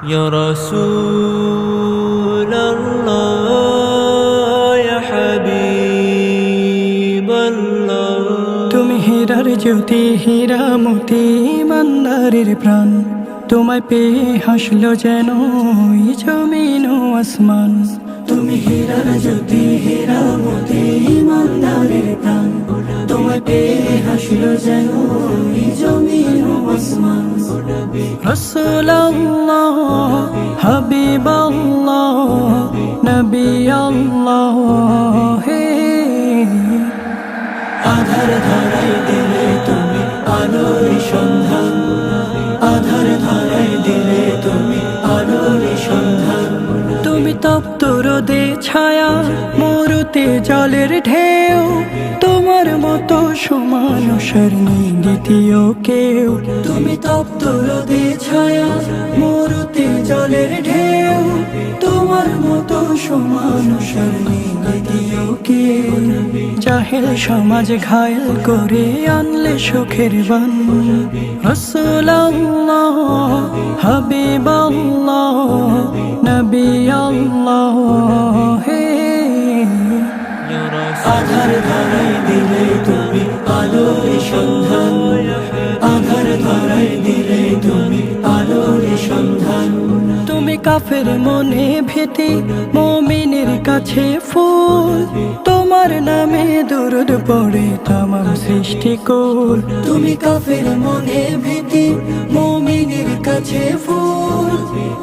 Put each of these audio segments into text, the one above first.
يا رسول الله يا حبيب الله তুমি হীরার জ্যোতি হীরা মতি ইমানদারের প্রাণ তোমায় পেয়ে হাসলো যেন এই জমিন ও আসমান তুমি হীরার জ্যোতি হীরা মতি ইমানদারের প্রাণ তোমায় পেয়ে হাসলো যেন এই জমিন ও আসমান রাসূলুল্লাহ হাবিবাল্লাহ নবী আল্লাহ হে আধার ধারায় দিলে তুমি আলোর সন্ধান আধার ধারায় দিলে তুমি আলোর সন্ধান তুমি তপ্ত রোদে ছায়া মরুতে জলের ঢেউ তোমার মতো সমান নেই দ্বিতীয় কেউ তুমি তপ্ত রোদে ছায়া মরুতে জলের ঢেউ তোমার মতো সমান নেই দ্বিতীয় কেউ জাহেল সমাজ ঘায়েল করে আনলে সুখের বান রাসূলুল্লাহ হাবিবাল্লাহ নবী আল্লাহ হে আধার ধারায় দিলে তুমি আলোর সন্ধান আধার ধারায় দিলে তুমি আলোর সন্ধান তুমি কাফের মনে ভীতি মুমিনের কাছে ফুল তোমার নামে দরুদ পড়ে तमाम সৃষ্টিকুল তুমি কাফের মনে ভীতি মুমিনের কাছে ফুল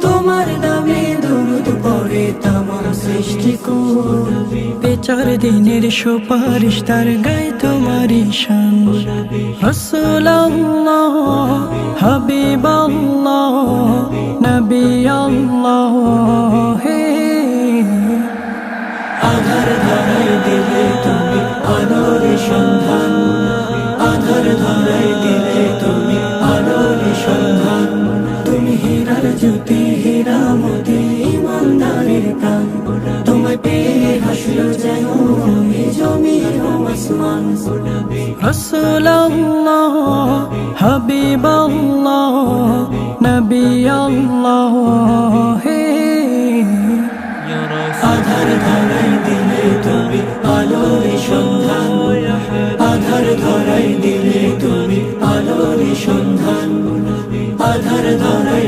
তোমার নামে দরুদ পড়ে तमाम সৃষ্টিকুল বিচার দিনের সুপারিশ তার গায়ে তোমারই শান রাসূলুল্লাহ হাবিবাল্লাহ নবী আল্লাহ হে আধার ধারায় দিলে তুমি আলোর সন্ধান আধার ধারায় দিলে তুমি আলোর সন্ধান তুমি হীরার জ্যোতি হীরা মতি ইমানদারের প্রাণ তোমায় পেয়ে হাসলো যেন এই জমিন ও আসমান রাসূলুল্লাহ হাবিবাল্লাহ নবী আল্লাহ হে আধার ধারায় দিলে তুমি আলোর সন্ধান আধার ধারায় দিলে তুমি আলোর সন্ধান আধার ধারায়